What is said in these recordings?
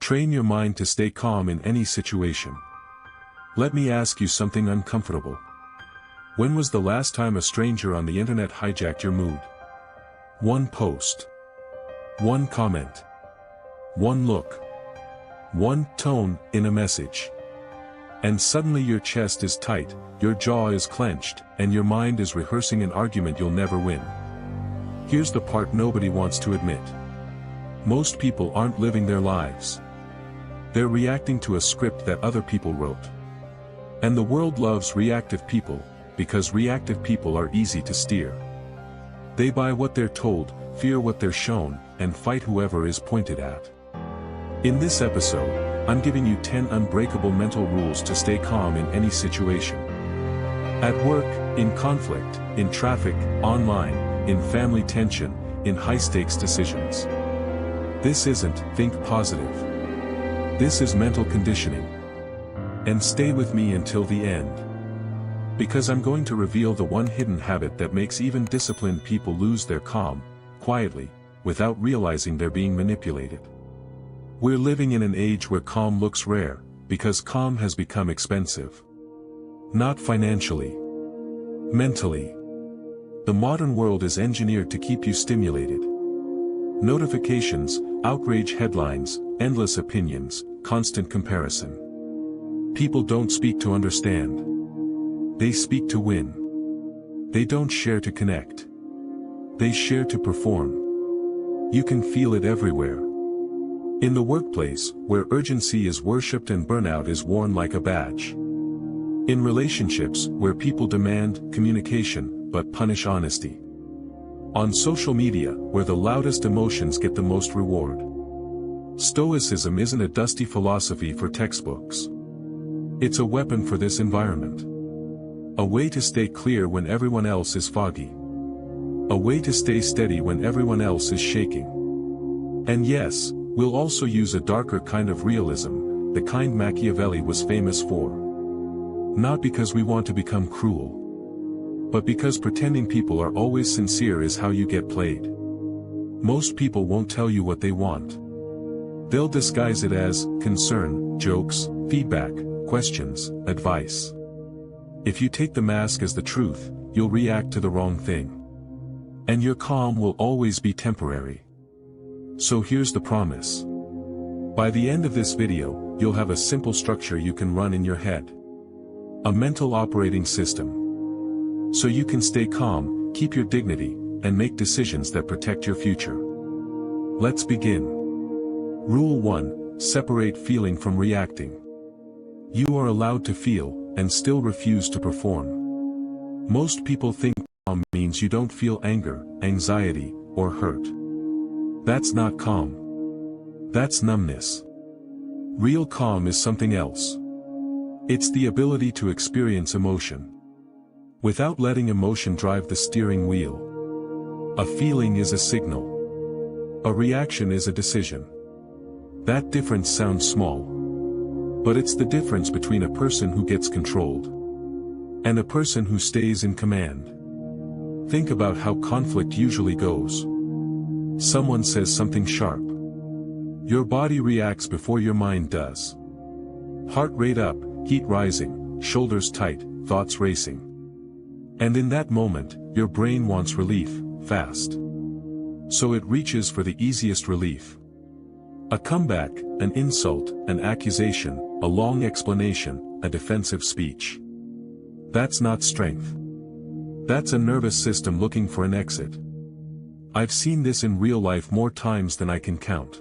Train your mind to stay calm in any situation. Let me ask you something uncomfortable. When was the last time a stranger on the internet hijacked your mood? One post. One comment. One look. One tone in a message. And suddenly your chest is tight, your jaw is clenched, and your mind is rehearsing an argument you'll never win. Here's the part nobody wants to admit. Most people aren't living their lives. They're reacting to a script that other people wrote. And the world loves reactive people, because reactive people are easy to steer. They buy what they're told, fear what they're shown, and fight whoever is pointed at. In this episode, I'm giving you 10 unbreakable mental rules to stay calm in any situation. At work, in conflict, in traffic, online, in family tension, in high-stakes decisions. This isn't think positive. This is mental conditioning. And stay with me until the end. Because I'm going to reveal the one hidden habit that makes even disciplined people lose their calm, quietly, without realizing they're being manipulated. We're living in an age where calm looks rare, because calm has become expensive. Not financially. Mentally. The modern world is engineered to keep you stimulated. Notifications, outrage headlines, endless opinions, constant comparison. People don't speak to understand. They speak to win. They don't share to connect. They share to perform. You can feel it everywhere. In the workplace, where urgency is worshipped and burnout is worn like a badge. In relationships, where people demand communication, but punish honesty. On social media, where the loudest emotions get the most reward. Stoicism isn't a dusty philosophy for textbooks. It's a weapon for this environment. A way to stay clear when everyone else is foggy. A way to stay steady when everyone else is shaking. And yes, we'll also use a darker kind of realism, the kind Machiavelli was famous for. Not because we want to become cruel. But because pretending people are always sincere is how you get played. Most people won't tell you what they want. They'll disguise it as concern, jokes, feedback, questions, advice. If you take the mask as the truth, you'll react to the wrong thing. And your calm will always be temporary. So here's the promise. By the end of this video, you'll have a simple structure you can run in your head. A mental operating system. So you can stay calm, keep your dignity, and make decisions that protect your future. Let's begin. Rule 1, separate feeling from reacting. You are allowed to feel, and still refuse to perform. Most people think calm means you don't feel anger, anxiety, or hurt. That's not calm. That's numbness. Real calm is something else. It's the ability to experience emotion. Without letting emotion drive the steering wheel. A feeling is a signal. A reaction is a decision. That difference sounds small. But it's the difference between a person who gets controlled and a person who stays in command. Think about how conflict usually goes. Someone says something sharp. Your body reacts before your mind does. Heart rate up, heat rising, shoulders tight, thoughts racing. And in that moment, your brain wants relief, fast. So it reaches for the easiest relief. A comeback, an insult, an accusation, a long explanation, a defensive speech. That's not strength. That's a nervous system looking for an exit. I've seen this in real life more times than I can count.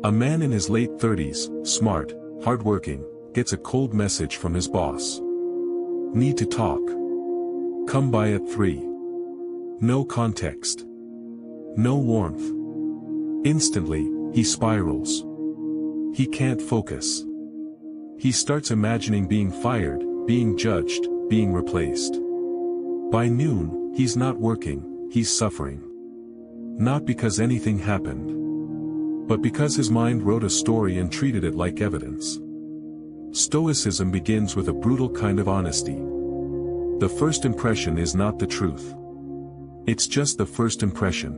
A man in his late 30s, smart, hardworking, gets a cold message from his boss. Need to talk. Come by at 3. No context. No warmth. Instantly, he spirals. He can't focus. He starts imagining being fired, being judged, being replaced. By noon, he's not working, he's suffering. Not because anything happened, but because his mind wrote a story and treated it like evidence. Stoicism begins with a brutal kind of honesty. The first impression is not the truth. It's just the first impression.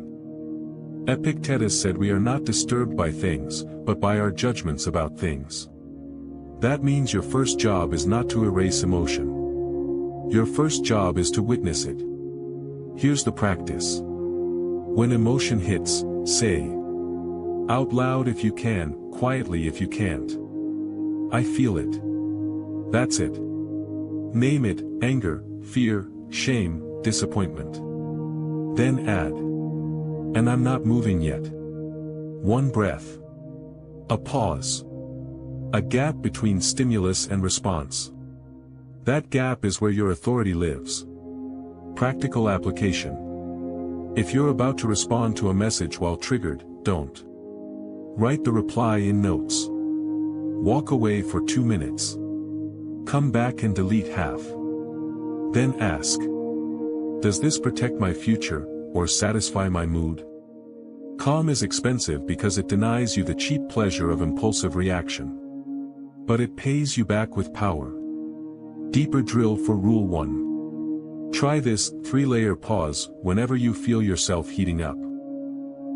Epictetus said we are not disturbed by things, but by our judgments about things. That means your first job is not to erase emotion. Your first job is to witness it. Here's the practice. When emotion hits, say out loud if you can, quietly if you can't, I feel it. That's it. Name it: anger, fear, shame, disappointment. Then add, and I'm not moving yet. One breath. A pause. A gap between stimulus and response. That gap is where your authority lives. Practical application. If you're about to respond to a message while triggered, don't. Write the reply in notes. Walk away for 2 minutes. Come back and delete half. Then ask, does this protect my future, or satisfy my mood? Calm is expensive because it denies you the cheap pleasure of impulsive reaction. But it pays you back with power. Deeper drill for Rule 1. Try this 3-layer pause whenever you feel yourself heating up.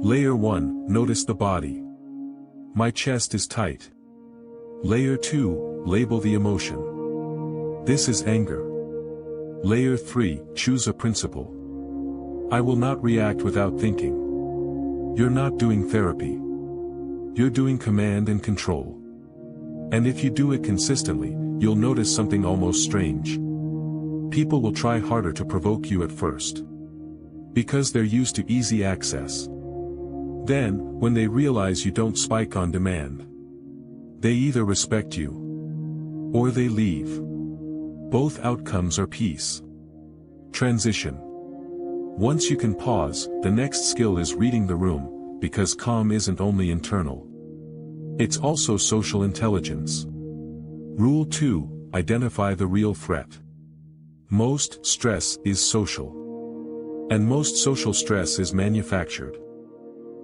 Layer 1, notice the body. My chest is tight. Layer 2, label the emotion. This is anger. Layer 3, choose a principle. I will not react without thinking. You're not doing therapy. You're doing command and control. And if you do it consistently, you'll notice something almost strange. People will try harder to provoke you at first. Because they're used to easy access. Then, when they realize you don't spike on demand, they either respect you, or they leave. Both outcomes are peace. Transition. Once you can pause, the next skill is reading the room, because calm isn't only internal. It's also social intelligence. Rule 2, identify the real threat. Most stress is social. And most social stress is manufactured.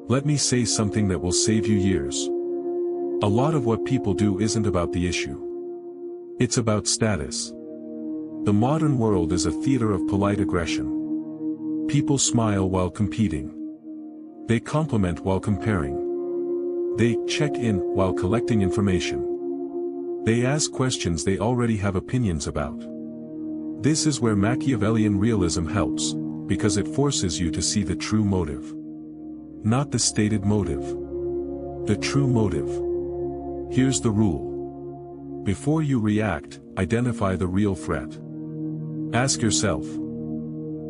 Let me say something that will save you years. A lot of what people do isn't about the issue. It's about status. The modern world is a theater of polite aggression. People smile while competing. They compliment while comparing. They check in while collecting information. They ask questions they already have opinions about. This is where Machiavellian realism helps, because it forces you to see the true motive. Not the stated motive. The true motive. Here's the rule. Before you react, identify the real threat. Ask yourself,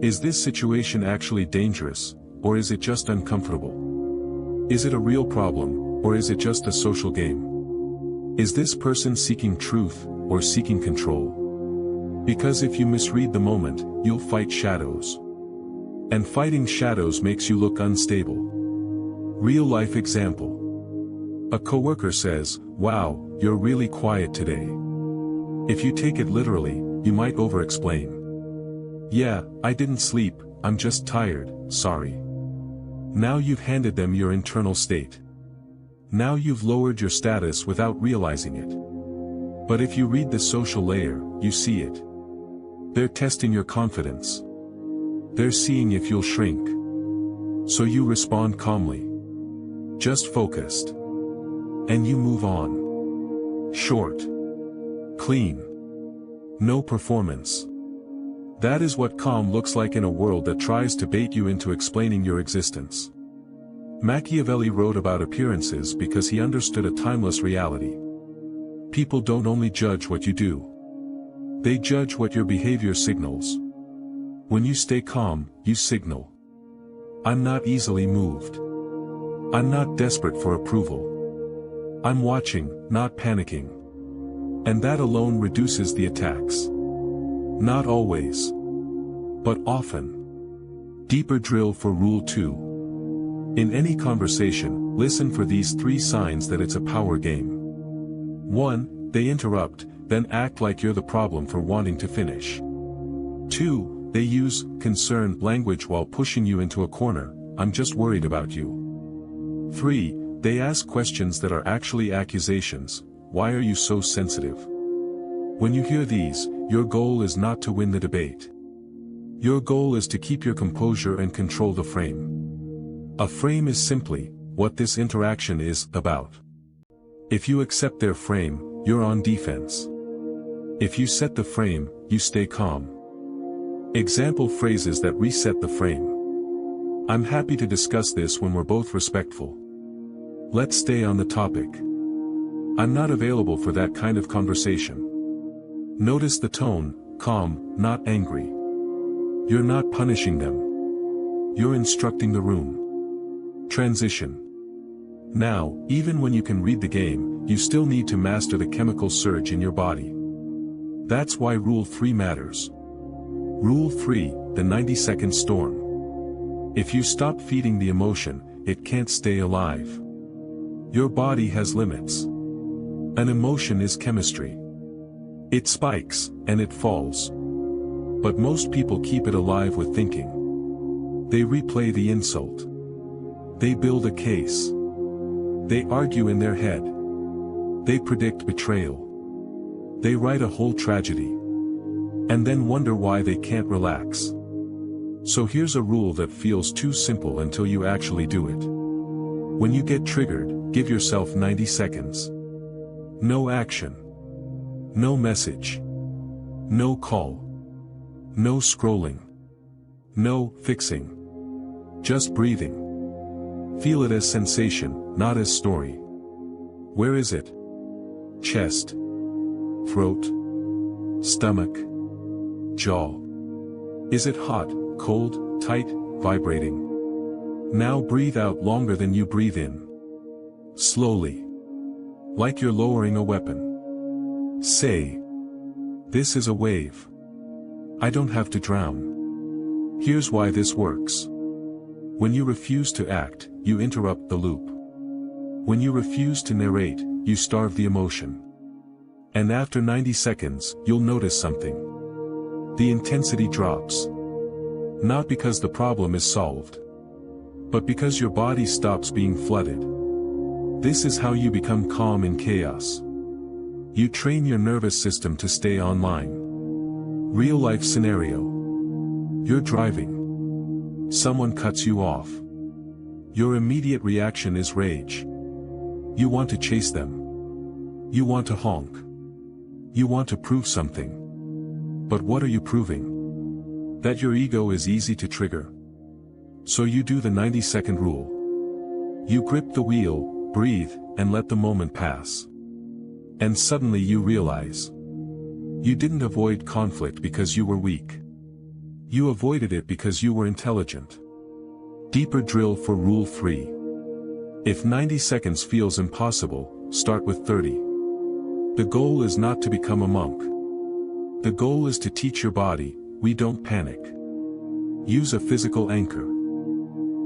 is this situation actually dangerous, or is it just uncomfortable? Is it a real problem, or is it just a social game? Is this person seeking truth, or seeking control? Because if you misread the moment, you'll fight shadows. And fighting shadows makes you look unstable. Real-life example. A coworker says, "Wow, you're really quiet today." If you take it literally, you might over-explain. "Yeah, I didn't sleep, I'm just tired, sorry." Now you've handed them your internal state. Now you've lowered your status without realizing it. But if you read the social layer, you see it. They're testing your confidence. They're seeing if you'll shrink. So you respond calmly. Just focused. And you move on. Short. Clean. No performance. That is what calm looks like in a world that tries to bait you into explaining your existence. Machiavelli wrote about appearances because he understood a timeless reality. People don't only judge what you do. They judge what your behavior signals. When you stay calm, you signal. I'm not easily moved. I'm not desperate for approval. I'm watching, not panicking. And that alone reduces the attacks. Not always. But often. Deeper drill for Rule 2. In any conversation, listen for these 3 signs that it's a power game. 1. They interrupt, then act like you're the problem for wanting to finish. 2. They use concern language while pushing you into a corner. I'm just worried about you. 3. They ask questions that are actually accusations. Why are you so sensitive? When you hear these, your goal is not to win the debate. Your goal is to keep your composure and control the frame. A frame is simply what this interaction is about. If you accept their frame, you're on defense. If you set the frame, you stay calm. Example phrases that reset the frame. I'm happy to discuss this when we're both respectful. Let's stay on the topic. I'm not available for that kind of conversation. Notice the tone, calm, not angry. You're not punishing them. You're instructing the room. Transition. Now, even when you can read the game, you still need to master the chemical surge in your body. That's why Rule 3 matters. Rule 3, the 90-second storm. If you stop feeding the emotion, it can't stay alive. Your body has limits. An emotion is chemistry. It spikes, and it falls. But most people keep it alive with thinking. They replay the insult. They build a case. They argue in their head. They predict betrayal. They write a whole tragedy. And then wonder why they can't relax. So here's a rule that feels too simple until you actually do it. When you get triggered, give yourself 90 seconds. No action. No message. No call. No scrolling. No fixing. Just breathing. Feel it as sensation, not as story. Where is it? Chest. Throat. Stomach. Jaw. Is it hot, cold, tight, vibrating? Now breathe out longer than you breathe in. Slowly. Like you're lowering a weapon. Say. This is a wave. I don't have to drown. Here's why this works. When you refuse to act, you interrupt the loop. When you refuse to narrate, you starve the emotion. And after 90 seconds, you'll notice something. The intensity drops. Not because the problem is solved, but because your body stops being flooded. This is how you become calm in chaos. You train your nervous system to stay online. Real-life scenario. You're driving. Someone cuts you off. Your immediate reaction is rage. You want to chase them. You want to honk. You want to prove something. But what are you proving? That your ego is easy to trigger. So you do the 90-second rule. You grip the wheel, breathe, and let the moment pass. And suddenly you realize. You didn't avoid conflict because you were weak. You avoided it because you were intelligent. Deeper drill for Rule 3. If 90 seconds feels impossible, start with 30. The goal is not to become a monk. The goal is to teach your body, we don't panic. Use a physical anchor.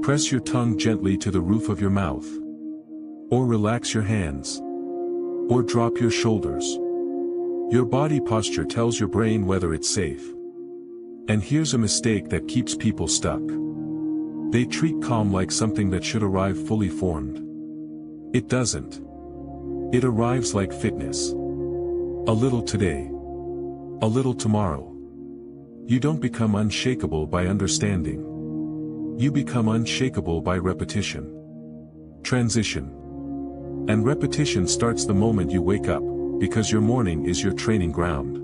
Press your tongue gently to the roof of your mouth. Or relax your hands. Or drop your shoulders. Your body posture tells your brain whether it's safe. And here's a mistake that keeps people stuck. They treat calm like something that should arrive fully formed. It doesn't. It arrives like fitness. A little today. A little tomorrow. You don't become unshakable by understanding. You become unshakable by repetition. Transition. And repetition starts the moment you wake up, because your morning is your training ground.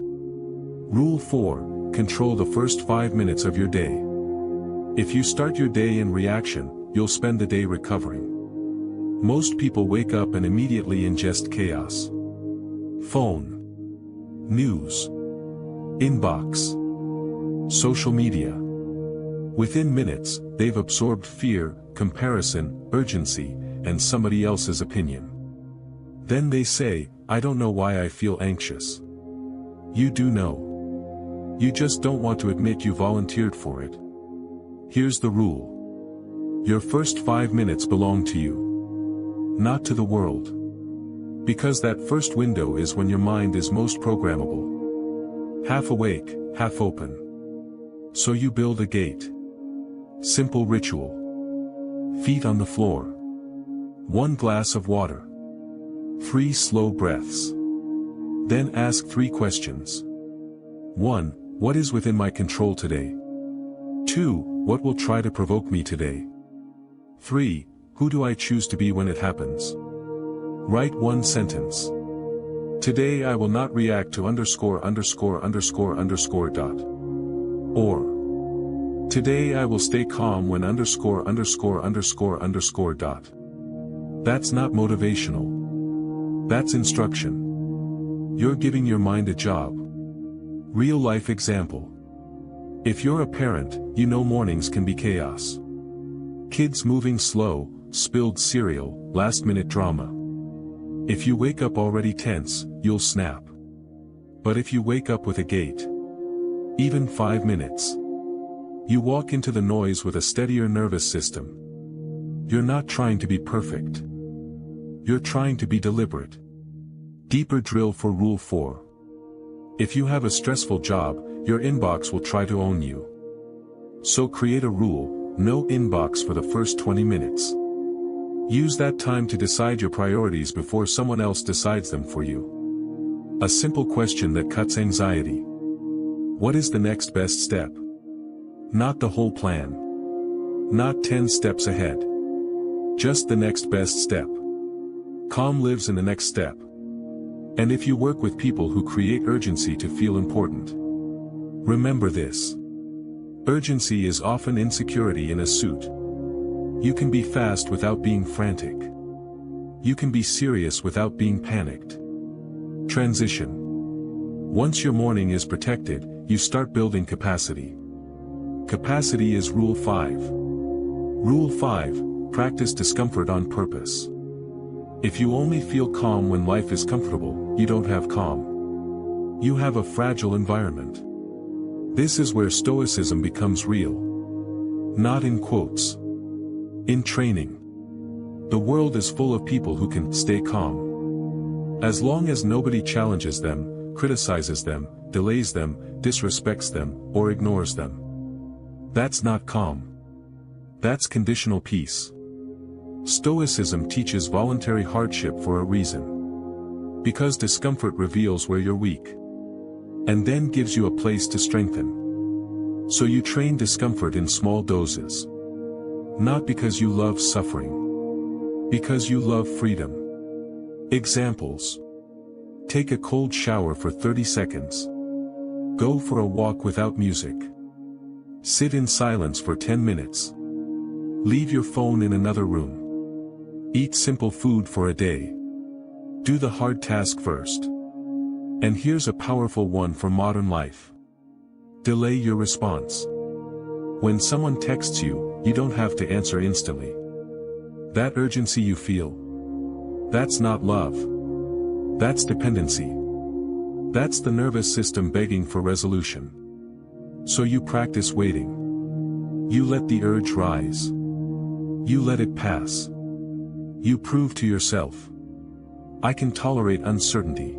Rule 4, control the first 5 minutes of your day. If you start your day in reaction, you'll spend the day recovering. Most people wake up and immediately ingest chaos. Phone. News. Inbox. Social media. Within minutes, they've absorbed fear, comparison, urgency, and somebody else's opinion. Then they say, I don't know why I feel anxious. You do know. You just don't want to admit you volunteered for it. Here's the rule. Your first 5 minutes belong to you. Not to the world. Because that first window is when your mind is most programmable. Half awake, half open. So you build a gate. Simple ritual. Feet on the floor. 1 glass of water. 3 slow breaths. Then ask 3 questions. 1. What is within my control today? 2. What will try to provoke me today? 3. Who do I choose to be when it happens? Write one sentence. Today I will not react to ______ dot. Or, today I will stay calm when ______ dot. That's not motivational. That's instruction. You're giving your mind a job. Real life example. If you're a parent, you know mornings can be chaos. Kids moving slow, spilled cereal, last-minute drama. If you wake up already tense, you'll snap. But if you wake up with a gate, even 5 minutes, you walk into the noise with a steadier nervous system. You're not trying to be perfect. You're trying to be deliberate. Deeper drill for Rule 4. If you have a stressful job, your inbox will try to own you. So create a rule: no inbox for the first 20 minutes. Use that time to decide your priorities before someone else decides them for you. A simple question that cuts anxiety. What is the next best step? Not the whole plan. Not 10 steps ahead. Just the next best step. Calm lives in the next step. And if you work with people who create urgency to feel important, remember this. Urgency is often insecurity in a suit. You can be fast without being frantic. You can be serious without being panicked. Transition. Once your morning is protected, you start building capacity. Capacity is Rule 5. Rule 5, practice discomfort on purpose. If you only feel calm when life is comfortable, you don't have calm. You have a fragile environment. This is where Stoicism becomes real. Not in quotes. In training. The world is full of people who can stay calm. As long as nobody challenges them, criticizes them, delays them, disrespects them, or ignores them. That's not calm. That's conditional peace. Stoicism teaches voluntary hardship for a reason. Because discomfort reveals where you're weak. And then gives you a place to strengthen. So you train discomfort in small doses. Not because you love suffering. Because you love freedom. Examples. Take a cold shower for 30 seconds. Go for a walk without music. Sit in silence for 10 minutes. Leave your phone in another room. Eat simple food for a day. Do the hard task first. And here's a powerful one for modern life. Delay your response. When someone texts you, you don't have to answer instantly. That urgency you feel, that's not love. That's dependency. That's the nervous system begging for resolution. So you practice waiting. You let the urge rise. You let it pass. You prove to yourself, I can tolerate uncertainty.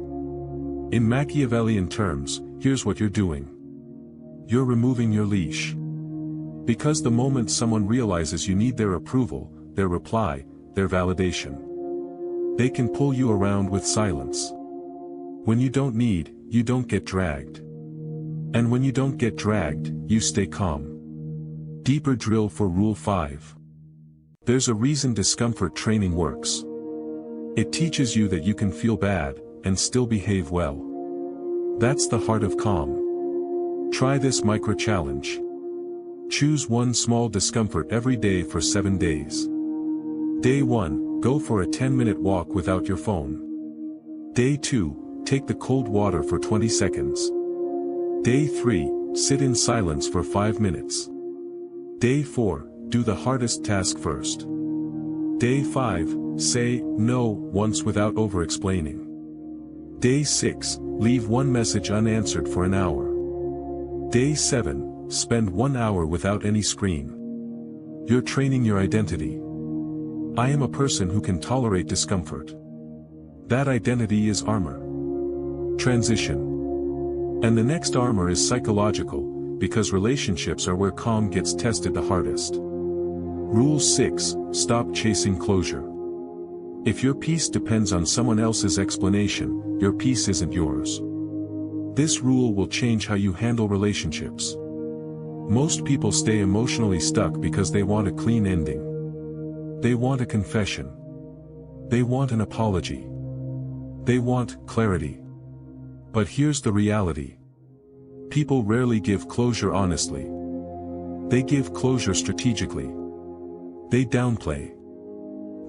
In Machiavellian terms, here's what you're doing. You're removing your leash. Because the moment someone realizes you need their approval, their reply, their validation, they can pull you around with silence. When you don't need, you don't get dragged. And when you don't get dragged, you stay calm. Deeper drill for Rule 5. There's a reason discomfort training works. It teaches you that you can feel bad, and still behave well. That's the heart of calm. Try this micro-challenge. Choose one small discomfort every day for 7 days. Day 1, go for a 10-minute walk without your phone. Day 2, take the cold water for 20 seconds. Day 3, sit in silence for 5 minutes. Day 4, do the hardest task first. Day 5, say no once without over-explaining. Day 6, leave one message unanswered for an hour. Day 7, spend 1 hour without any screen. You're training your identity. I am a person who can tolerate discomfort. That identity is armor. Transition. And the next armor is psychological, because relationships are where calm gets tested the hardest. Rule 6, stop chasing closure. If your peace depends on someone else's explanation, your peace isn't yours. This rule will change how you handle relationships. Most people stay emotionally stuck because they want a clean ending. They want a confession. They want an apology. They want clarity. But here's the reality. People rarely give closure honestly. They give closure strategically. They downplay.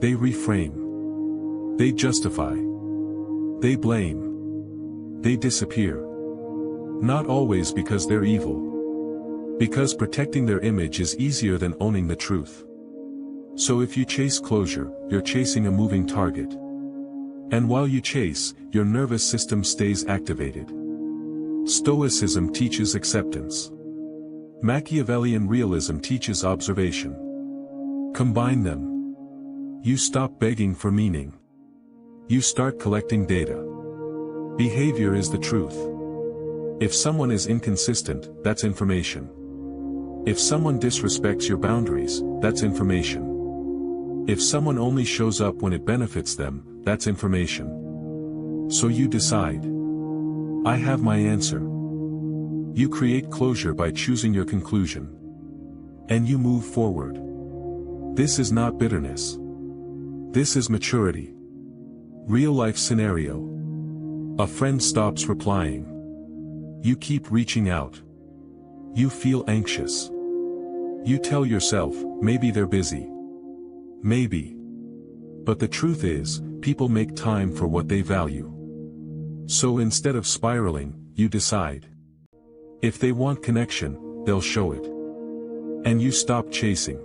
They reframe. They justify. They blame. They disappear. Not always because they're evil. Because protecting their image is easier than owning the truth. So if you chase closure, you're chasing a moving target. And while you chase, your nervous system stays activated. Stoicism teaches acceptance. Machiavellian realism teaches observation. Combine them. You stop begging for meaning. You start collecting data. Behavior is the truth. If someone is inconsistent, that's information. If someone disrespects your boundaries, that's information. If someone only shows up when it benefits them, that's information. So you decide. I have my answer. You create closure by choosing your conclusion. And you move forward. This is not bitterness. This is maturity. Real-life scenario. A friend stops replying. You keep reaching out. You feel anxious. You tell yourself, maybe they're busy. Maybe. But the truth is, people make time for what they value. So instead of spiraling, you decide. If they want connection, they'll show it. And you stop chasing.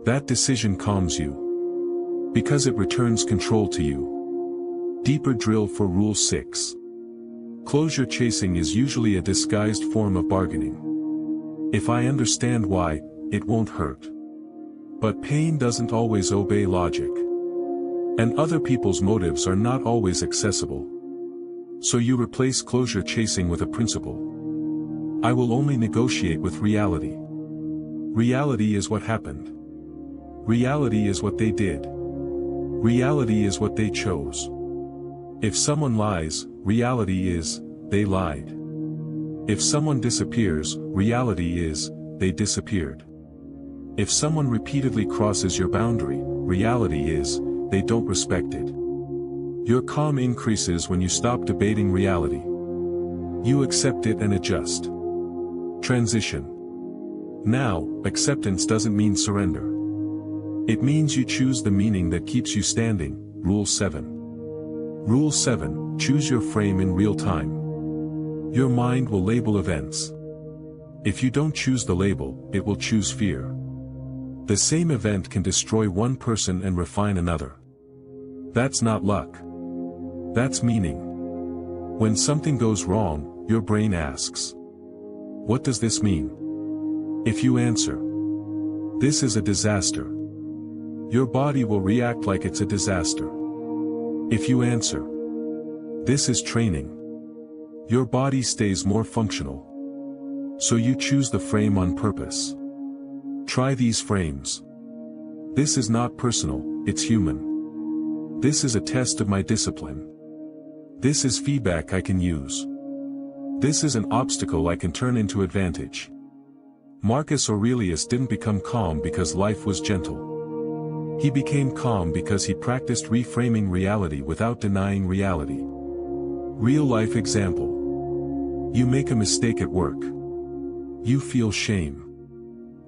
That decision calms you. Because it returns control to you. Deeper drill for Rule 6. Closure chasing is usually a disguised form of bargaining. If I understand why, it won't hurt. But pain doesn't always obey logic. And other people's motives are not always accessible. So you replace closure chasing with a principle. I will only negotiate with reality. Reality is what happened. Reality is what they did. Reality is what they chose. If someone lies, reality is, they lied. If someone disappears, reality is, they disappeared. If someone repeatedly crosses your boundary, reality is, they don't respect it. Your calm increases when you stop debating reality. You accept it and adjust. Transition. Now, acceptance doesn't mean surrender. It means you choose the meaning that keeps you standing. Rule 7. Rule 7, choose your frame in real time. Your mind will label events. If you don't choose the label, it will choose fear. The same event can destroy one person and refine another. That's not luck. That's meaning. When something goes wrong, your brain asks, what does this mean? If you answer, this is a disaster, your body will react like it's a disaster. If you answer, this is training, your body stays more functional. So you choose the frame on purpose. Try these frames. This is not personal, it's human. This is a test of my discipline. This is feedback I can use. This is an obstacle I can turn into advantage. Marcus Aurelius didn't become calm because life was gentle. He became calm because he practiced reframing reality without denying reality. Real-life example. You make a mistake at work. You feel shame.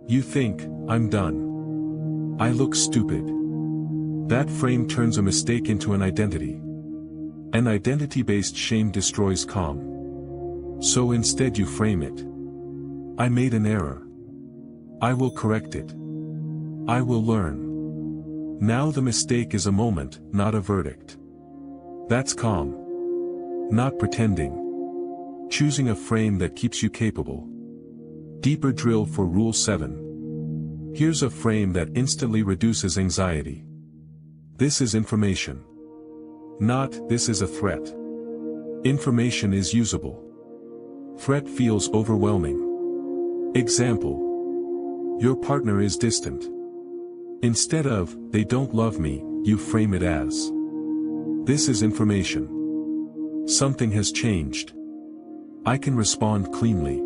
You think, I'm done. I look stupid. That frame turns a mistake into an identity. An identity-based shame destroys calm. So instead you frame it. I made an error. I will correct it. I will learn. Now the mistake is a moment, not a verdict. That's calm. Not pretending. Choosing a frame that keeps you capable. Deeper drill for Rule 7. Here's a frame that instantly reduces anxiety. This is information. Not, this is a threat. Information is usable. Threat feels overwhelming. Example. Your partner is distant. Instead of, they don't love me, you frame it as, this is information. Something has changed. I can respond cleanly.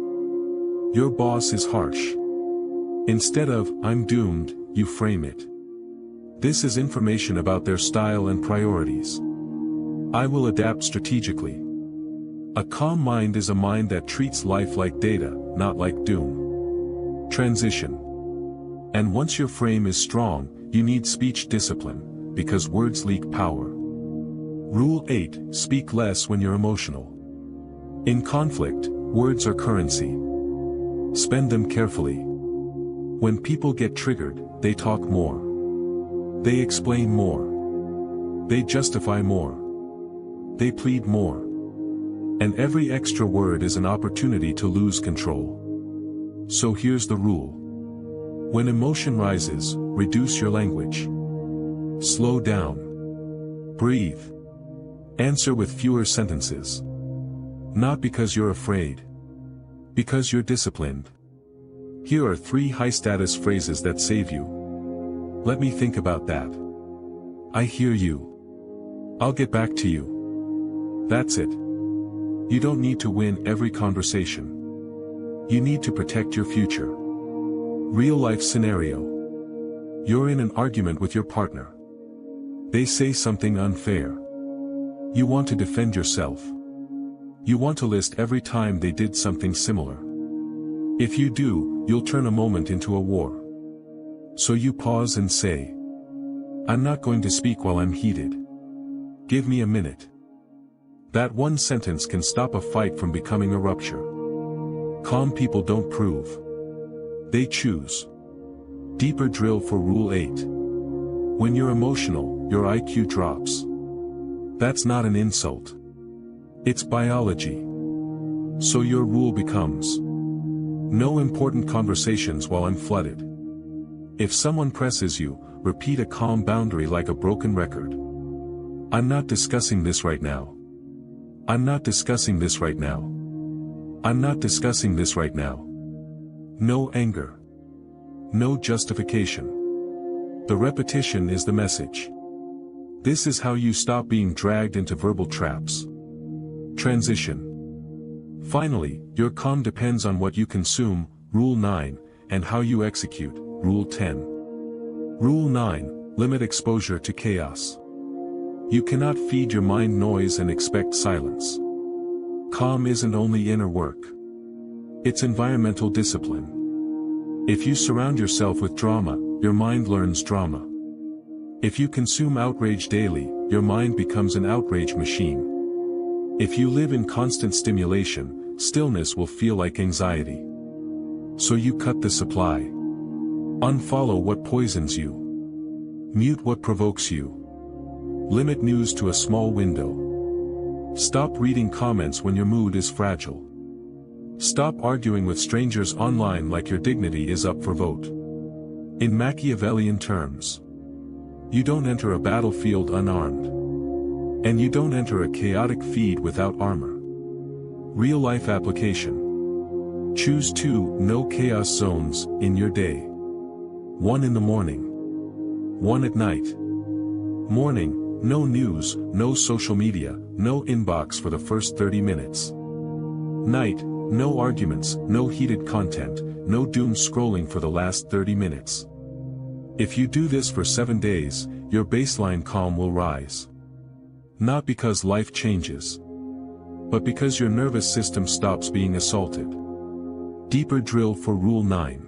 Your boss is harsh. Instead of, I'm doomed, you frame it, This is information about their style and priorities. I will adapt strategically. A calm mind is a mind that treats life like data, not like doom. Transition. And once your frame is strong, you need speech discipline, because words leak power. Rule 8, speak less when you're emotional. In conflict, words are currency. Spend them carefully. When people get triggered, they talk more. They explain more. They justify more. They plead more. And every extra word is an opportunity to lose control. So here's the rule. When emotion rises, reduce your language. Slow down. Breathe. Answer with fewer sentences. Not because you're afraid. Because you're disciplined. Here are 3 high-status phrases that save you. Let me think about that. I hear you. I'll get back to you. That's it. You don't need to win every conversation. You need to protect your future. Real-life scenario. You're in an argument with your partner. They say something unfair. You want to defend yourself. You want to list every time they did something similar. If you do, you'll turn a moment into a war. So you pause and say, I'm not going to speak while I'm heated. Give me a minute. That one sentence can stop a fight from becoming a rupture. Calm people don't prove. They choose. Deeper drill for Rule 8. When you're emotional, your IQ drops. That's not an insult. It's biology. So your rule becomes: no important conversations while I'm flooded. If someone presses you, repeat a calm boundary like a broken record. I'm not discussing this right now. I'm not discussing this right now. I'm not discussing this right now. No anger. No justification. The repetition is the message. This is how you stop being dragged into verbal traps. Transition. Finally, your calm depends on what you consume, Rule 9, and how you execute, Rule 10. Rule 9, limit exposure to chaos. You cannot feed your mind noise and expect silence. Calm isn't only inner work. It's environmental discipline. If you surround yourself with drama, your mind learns drama. If you consume outrage daily, your mind becomes an outrage machine. If you live in constant stimulation, stillness will feel like anxiety. So you cut the supply. Unfollow what poisons you. Mute what provokes you. Limit news to a small window. Stop reading comments when your mood is fragile. Stop arguing with strangers online like your dignity is up for vote. In Machiavellian terms, you don't enter a battlefield unarmed. And you don't enter a chaotic feed without armor. Real-life application. Choose 2 no-chaos zones in your day. 1 in the morning. 1 at night. Morning, no news, no social media, no inbox for the first 30 minutes. Night, no arguments, no heated content, no doom scrolling for the last 30 minutes. If you do this for 7 days, your baseline calm will rise. Not because life changes, but because your nervous system stops being assaulted. Deeper drill for Rule 9.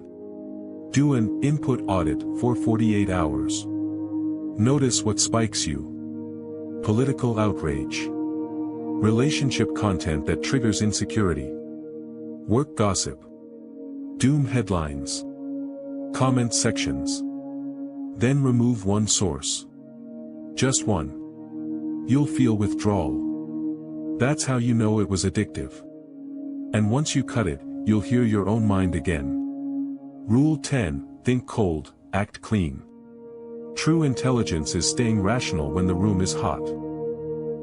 Do an input audit for 48 hours. Notice what spikes you. Political outrage. Relationship content that triggers insecurity. Work gossip. Doom headlines. Comment sections. Then remove one source. Just one. You'll feel withdrawal. That's how you know it was addictive. And once you cut it, you'll hear your own mind again. Rule 10, think cold, act clean. True intelligence is staying rational when the room is hot.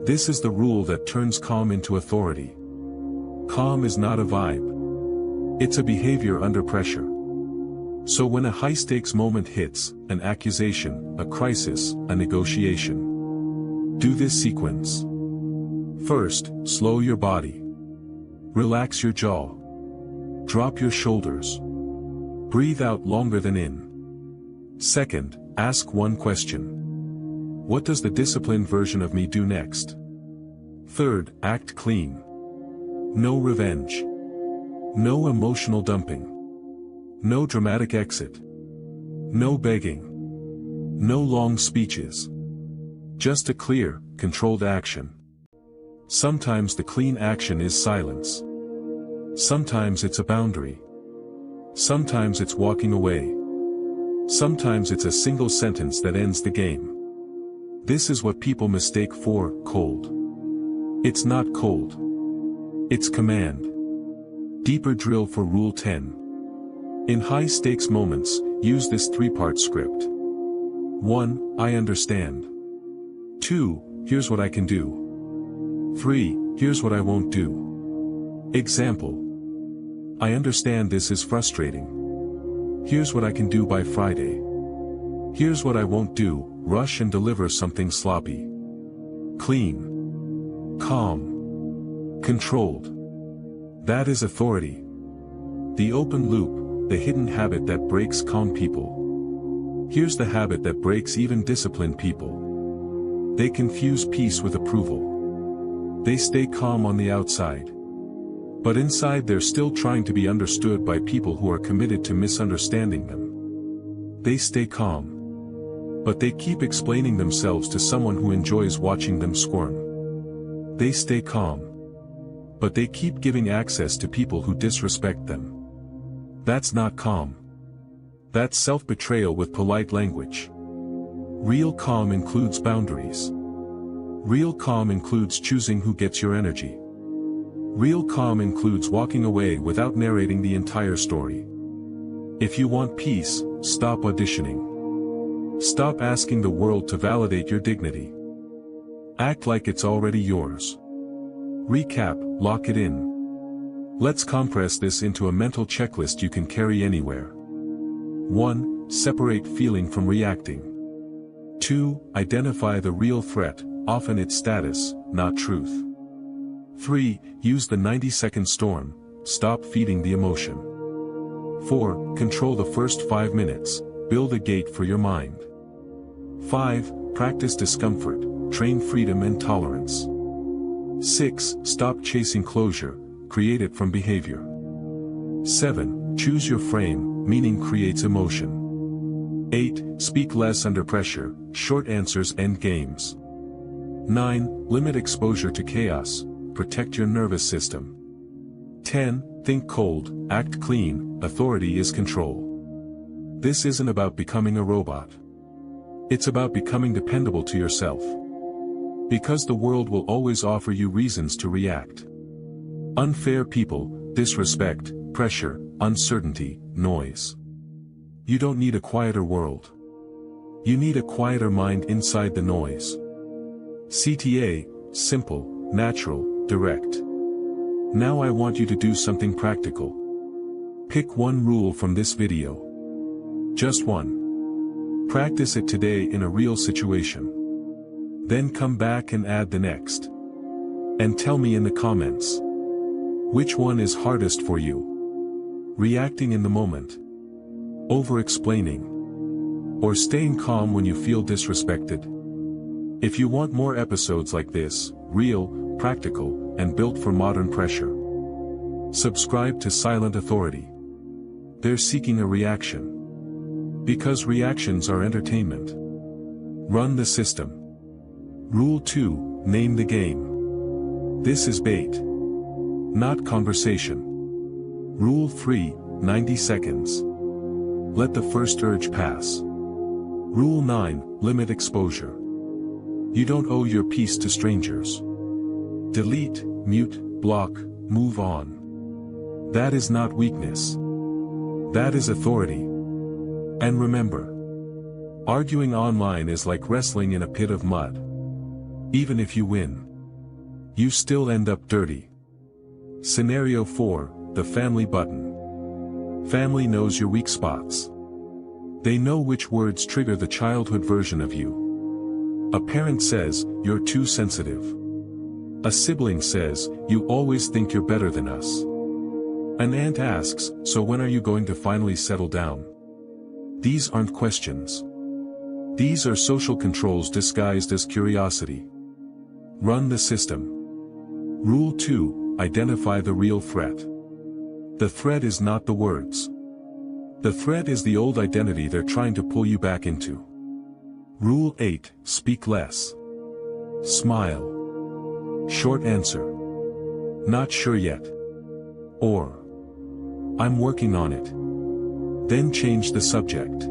This is the rule that turns calm into authority. Calm is not a vibe. It's a behavior under pressure. So when a high-stakes moment hits, an accusation, a crisis, a negotiation, do this sequence. First, slow your body. Relax your jaw. Drop your shoulders. Breathe out longer than in. Second, ask one question. What does the disciplined version of me do next? Third, act clean. No revenge. No emotional dumping. No dramatic exit. No begging. No long speeches. Just a clear, controlled action. Sometimes the clean action is silence. Sometimes it's a boundary. Sometimes it's walking away. Sometimes it's a single sentence that ends the game. This is what people mistake for cold. It's not cold. It's command. Deeper drill for Rule 10. In high-stakes moments, use this three-part script. 1. I understand. 2. Here's what I can do. 3. Here's what I won't do. Example. I understand this is frustrating. Here's what I can do by Friday. Here's what I won't do, rush and deliver something sloppy. Clean. Calm. Controlled. That is authority. The open loop, the hidden habit that breaks calm people. Here's the habit that breaks even disciplined people. They confuse peace with approval. They stay calm on the outside. But inside they're still trying to be understood by people who are committed to misunderstanding them. They stay calm. But they keep explaining themselves to someone who enjoys watching them squirm. They stay calm. But they keep giving access to people who disrespect them. That's not calm. That's self-betrayal with polite language. Real calm includes boundaries. Real calm includes choosing who gets your energy. Real calm includes walking away without narrating the entire story. If you want peace, stop auditioning. Stop asking the world to validate your dignity. Act like it's already yours. Recap, lock it in. Let's compress this into a mental checklist you can carry anywhere. 1. Separate feeling from reacting. 2. Identify the real threat, often its status, not truth. 3. Use the 90-second storm, stop feeding the emotion. 4. Control the first 5 minutes, build a gate for your mind. 5. Practice discomfort, train freedom and tolerance. 6. Stop chasing closure, create it from behavior. 7. Choose your frame, meaning creates emotion. 8. Speak less under pressure, short answers end games. 9. Limit exposure to chaos, protect your nervous system. 10. Think cold, act clean, authority is control. This isn't about becoming a robot. It's about becoming dependable to yourself. Because the world will always offer you reasons to react. Unfair people, disrespect, pressure, uncertainty, noise. You don't need a quieter world. You need a quieter mind inside the noise. CTA, simple, natural, direct. Now I want you to do something practical. Pick one rule from this video. Just one. Practice it today in a real situation. Then come back and add the next. And tell me in the comments. Which one is hardest for you? Reacting in the moment. Over-explaining. Or staying calm when you feel disrespected? If you want more episodes like this, real, practical, and built for modern pressure, subscribe to Silent Authority. They're seeking a reaction. Because reactions are entertainment. Run the system. Rule 2, name the game. This is bait. Not conversation. Rule 3, 90 seconds. Let the first urge pass. Rule 9, limit exposure. You don't owe your peace to strangers. Delete, mute, block, move on. That is not weakness. That is authority. And remember, arguing online is like wrestling in a pit of mud. Even if you win, you still end up dirty. Scenario 4, the family button. Family knows your weak spots. They know which words trigger the childhood version of you. A parent says, "You're too sensitive." A sibling says, "You always think you're better than us." An aunt asks, "So when are you going to finally settle down?" These aren't questions. These are social controls disguised as curiosity. Run the system. Rule 2, identify the real threat. The threat is not the words. The threat is the old identity they're trying to pull you back into. Rule 8, speak less. Smile. Short answer. Not sure yet. Or, I'm working on it. Then change the subject.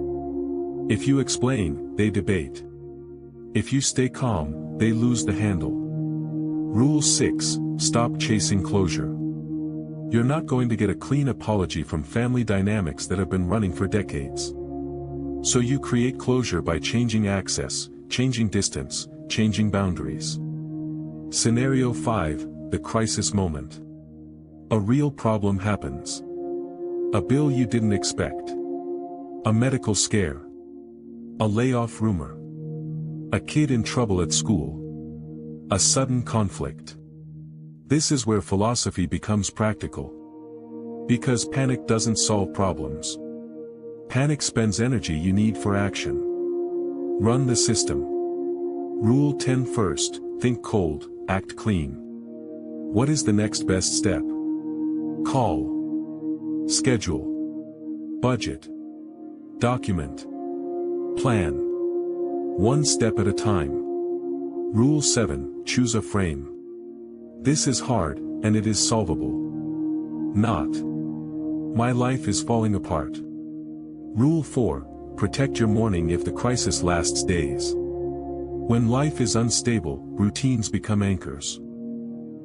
If you explain, they debate. If you stay calm, they lose the handle. Rule 6, stop chasing closure. You're not going to get a clean apology from family dynamics that have been running for decades. So you create closure by changing access, changing distance, changing boundaries. Scenario 5, the crisis moment. A real problem happens. A bill you didn't expect. A medical scare. A layoff rumor. A kid in trouble at school. A sudden conflict. This is where philosophy becomes practical. Because panic doesn't solve problems. Panic spends energy you need for action. Run the system. Rule 10 first, think cold, act clean. What is the next best step? Call. Schedule. Budget. Document. Plan. One step at a time. Rule 7, choose a frame. This is hard, and it is solvable. Not. My life is falling apart. Rule 4, protect your morning if the crisis lasts days. When life is unstable, routines become anchors.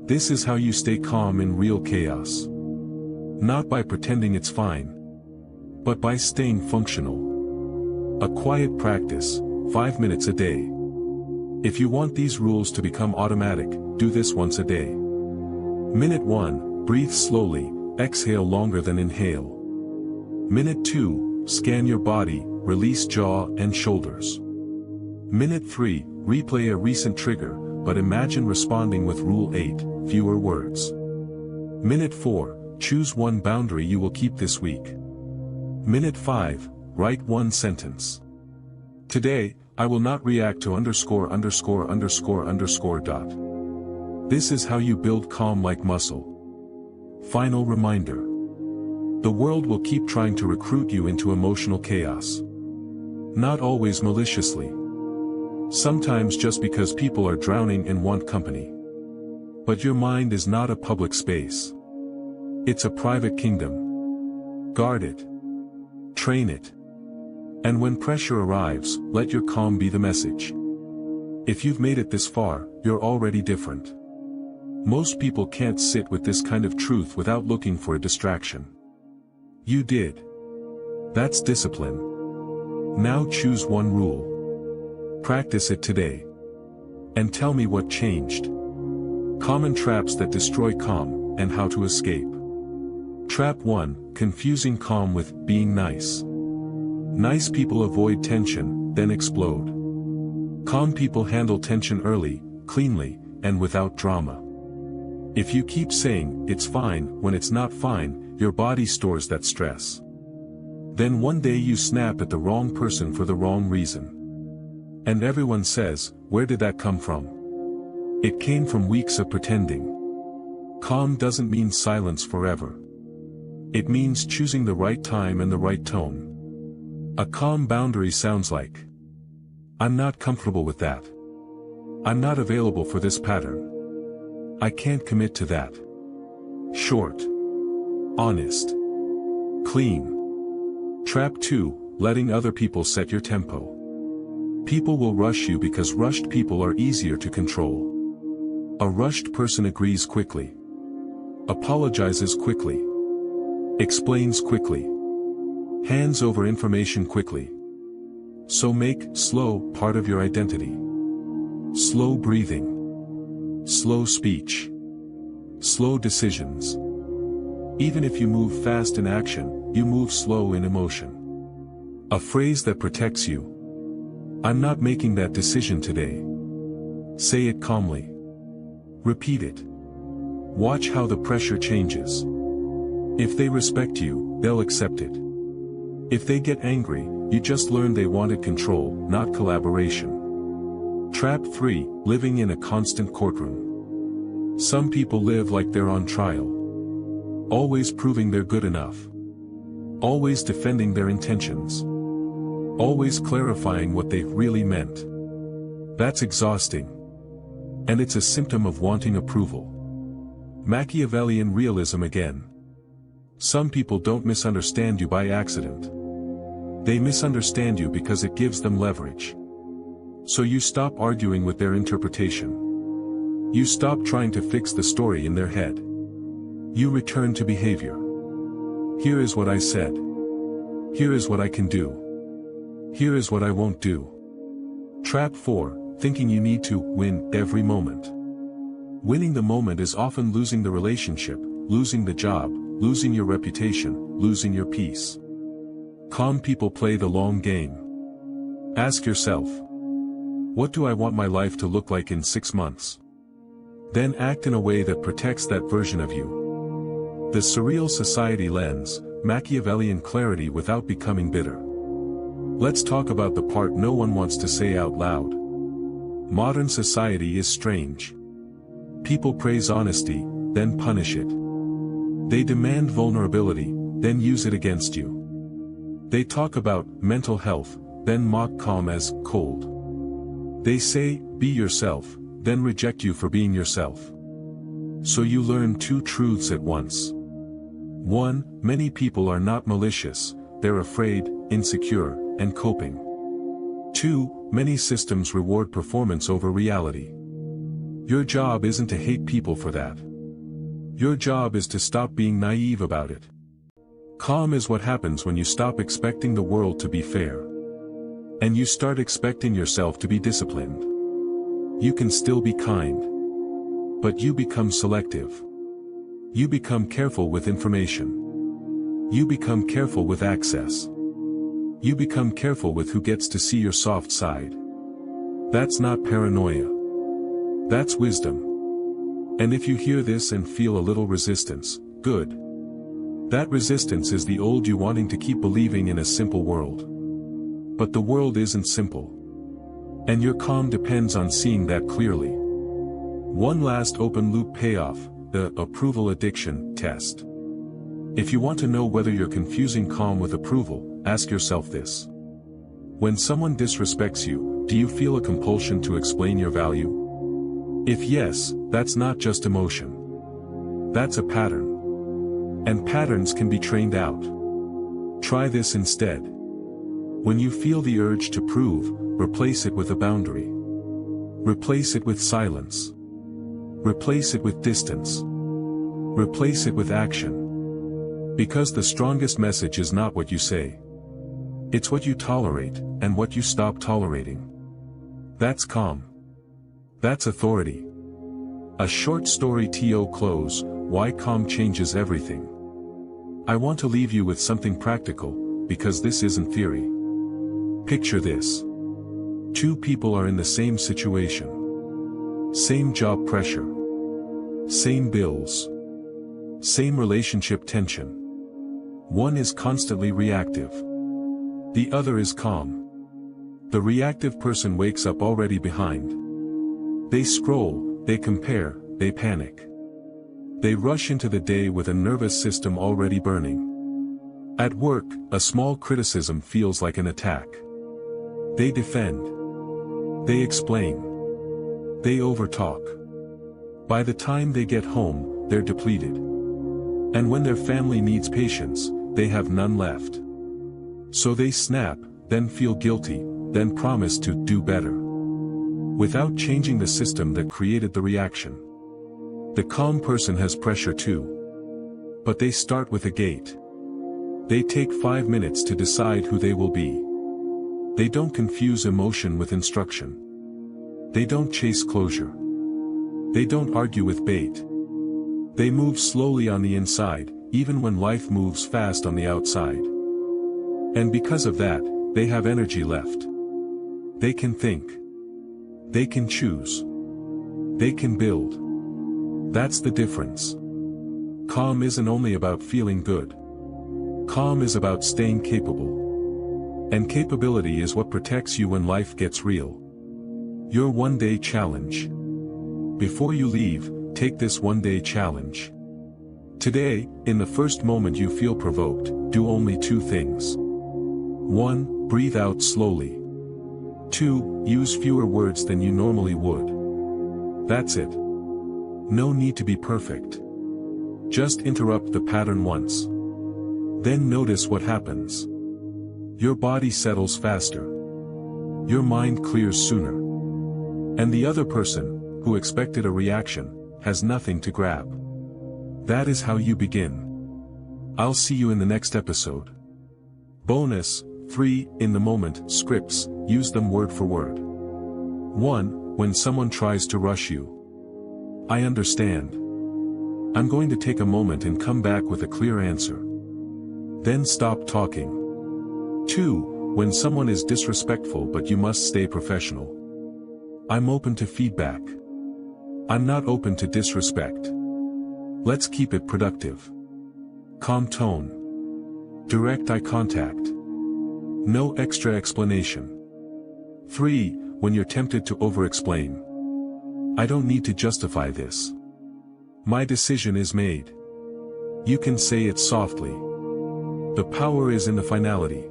This is how you stay calm in real chaos. Not by pretending it's fine, but by staying functional. A quiet practice, 5 minutes a day. If you want these rules to become automatic, do this once a day. Minute 1, breathe slowly, exhale longer than inhale. Minute 2, scan your body, release jaw and shoulders. Minute 3, replay a recent trigger, but imagine responding with Rule 8, fewer words. Minute 4, choose one boundary you will keep this week. Minute 5, write one sentence. Today, I will not react to ______. This is how you build calm like muscle. Final reminder. The world will keep trying to recruit you into emotional chaos. Not always maliciously. Sometimes just because people are drowning and want company. But your mind is not a public space. It's a private kingdom. Guard it. Train it. And when pressure arrives, let your calm be the message. If you've made it this far, you're already different. Most people can't sit with this kind of truth without looking for a distraction. You did. That's discipline. Now choose one rule. Practice it today. And tell me what changed. Common traps that destroy calm, and how to escape. Trap 1, confusing calm with being nice. Nice people avoid tension, then explode. Calm people handle tension early, cleanly, and without drama. If you keep saying, it's fine, when it's not fine, your body stores that stress. Then one day you snap at the wrong person for the wrong reason. And everyone says, where did that come from? It came from weeks of pretending. Calm doesn't mean silence forever. It means choosing the right time and the right tone. A calm boundary sounds like, I'm not comfortable with that. I'm not available for this pattern. I can't commit to that. Short. Honest. Clean. Trap 2, letting other people set your tempo. People will rush you because rushed people are easier to control. A rushed person agrees quickly. Apologizes quickly. Explains quickly. Hands over information quickly. So make slow part of your identity. Slow breathing. Slow speech. Slow decisions. Even if you move fast in action, you move slow in emotion. A phrase that protects you. I'm not making that decision today. Say it calmly. Repeat it. Watch how the pressure changes. If they respect you, they'll accept it. If they get angry, You just learned they wanted control, not collaboration. Trap 3, living in a constant courtroom. Some people live like they're on trial. Always proving they're good enough. Always defending their intentions. Always clarifying what they really meant. That's exhausting. And it's a symptom of wanting approval. Machiavellian realism again. Some people don't misunderstand you by accident. They misunderstand you because it gives them leverage. So you stop arguing with their interpretation. You stop trying to fix the story in their head. You return to behavior. Here is what I said. Here is what I can do. Here is what I won't do. Trap 4, thinking you need to win every moment. Winning the moment is often losing the relationship, losing the job, losing your reputation, losing your peace. Calm people play the long game. Ask yourself, what do I want my life to look like in 6 months? Then act in a way that protects that version of you. The surreal society lens, Machiavellian clarity without becoming bitter. Let's talk about the part no one wants to say out loud. Modern society is strange. People praise honesty, then punish it. They demand vulnerability, then use it against you. They talk about mental health, then mock calm as cold. They say, be yourself, then reject you for being yourself. So you learn two truths at once. 1. Many people are not malicious, they're afraid, insecure, and coping. 2. Many systems reward performance over reality. Your job isn't to hate people for that. Your job is to stop being naive about it. Calm is what happens when you stop expecting the world to be fair. And you start expecting yourself to be disciplined. You can still be kind. But you become selective. You become careful with information. You become careful with access. You become careful with who gets to see your soft side. That's not paranoia. That's wisdom. And if you hear this and feel a little resistance, good. That resistance is the old you wanting to keep believing in a simple world. But the world isn't simple. And your calm depends on seeing that clearly. One last open-loop payoff, the approval addiction test. If you want to know whether you're confusing calm with approval, ask yourself this. When someone disrespects you, do you feel a compulsion to explain your value? If yes, that's not just emotion. That's a pattern. And patterns can be trained out. Try this instead. When you feel the urge to prove, replace it with a boundary. Replace it with silence. Replace it with distance. Replace it with action. Because the strongest message is not what you say. It's what you tolerate, and what you stop tolerating. That's calm. That's authority. A short story to close, why calm changes everything. I want to leave you with something practical, because this isn't theory. Picture this. Two people are in the same situation. Same job pressure. Same bills. Same relationship tension. One is constantly reactive. The other is calm. The reactive person wakes up already behind. They scroll, they compare, they panic. They rush into the day with a nervous system already burning. At work, a small criticism feels like an attack. They defend. They explain. They overtalk. By the time they get home, they're depleted. And when their family needs patience, they have none left. So they snap, then feel guilty, then promise to do better. Without changing the system that created the reaction. The calm person has pressure too. But they start with a gate. They take 5 minutes to decide who they will be. They don't confuse emotion with instruction. They don't chase closure. They don't argue with bait. They move slowly on the inside, even when life moves fast on the outside. And because of that, they have energy left. They can think. They can choose. They can build. That's the difference. Calm isn't only about feeling good. Calm is about staying capable. And capability is what protects you when life gets real. Your one-day challenge. Before you leave, take this one-day challenge. Today, in the first moment you feel provoked, do only 2 things. 1. Breathe out slowly. 2. Use fewer words than you normally would. That's it. No need to be perfect. Just interrupt the pattern once. Then notice what happens. Your body settles faster. Your mind clears sooner. And the other person, who expected a reaction, has nothing to grab. That is how you begin. I'll see you in the next episode. Bonus, 3, in the moment, scripts, use them word for word. 1. When someone tries to rush you. I understand. I'm going to take a moment and come back with a clear answer. Then stop talking. 2. When someone is disrespectful but you must stay professional. I'm open to feedback. I'm not open to disrespect. Let's keep it productive. Calm tone. Direct eye contact. No extra explanation. 3. When you're tempted to over-explain. I don't need to justify this. My decision is made. You can say it softly. The power is in the finality.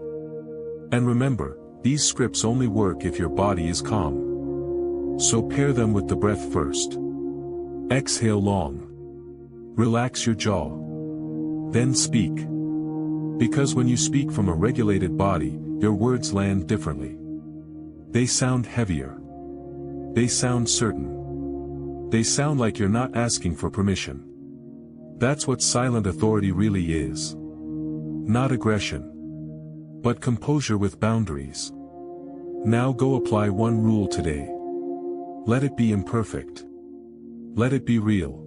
And remember, these scripts only work if your body is calm. So pair them with the breath first. Exhale long. Relax your jaw. Then speak. Because when you speak from a regulated body, your words land differently. They sound heavier. They sound certain. They sound like you're not asking for permission. That's what silent authority really is. Not aggression. But composure with boundaries. Now go apply one rule today. Let it be imperfect. Let it be real.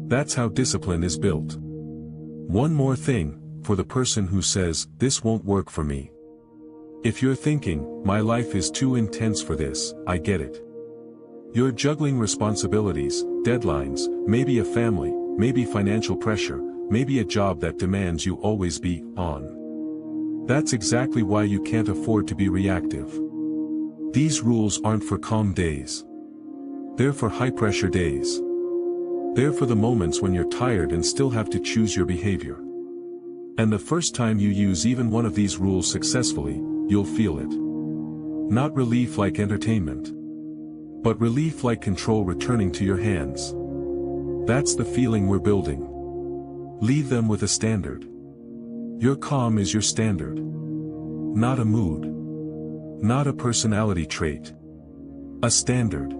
That's how discipline is built. One more thing, for the person who says, this won't work for me. If you're thinking, my life is too intense for this, I get it. You're juggling responsibilities, deadlines, maybe a family, maybe financial pressure, maybe a job that demands you always be on. That's exactly why you can't afford to be reactive. These rules aren't for calm days. They're for high-pressure days. They're for the moments when you're tired and still have to choose your behavior. And the first time you use even one of these rules successfully, you'll feel it. Not relief like entertainment. But relief like control returning to your hands. That's the feeling we're building. Leave them with a standard. Your calm is your standard. Not a mood. Not a personality trait. A standard.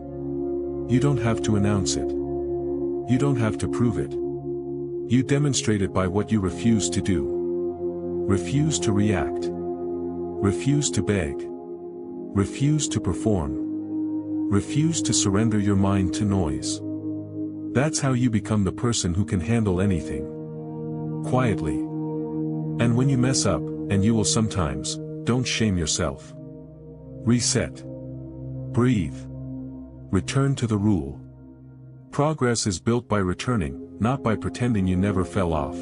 You don't have to announce it. You don't have to prove it. You demonstrate it by what you refuse to do. Refuse to react. Refuse to beg. Refuse to perform. Refuse to surrender your mind to noise. That's how you become the person who can handle anything. Quietly. And when you mess up, and you will sometimes, don't shame yourself. Reset. Breathe. Return to the rule. Progress is built by returning, not by pretending you never fell off.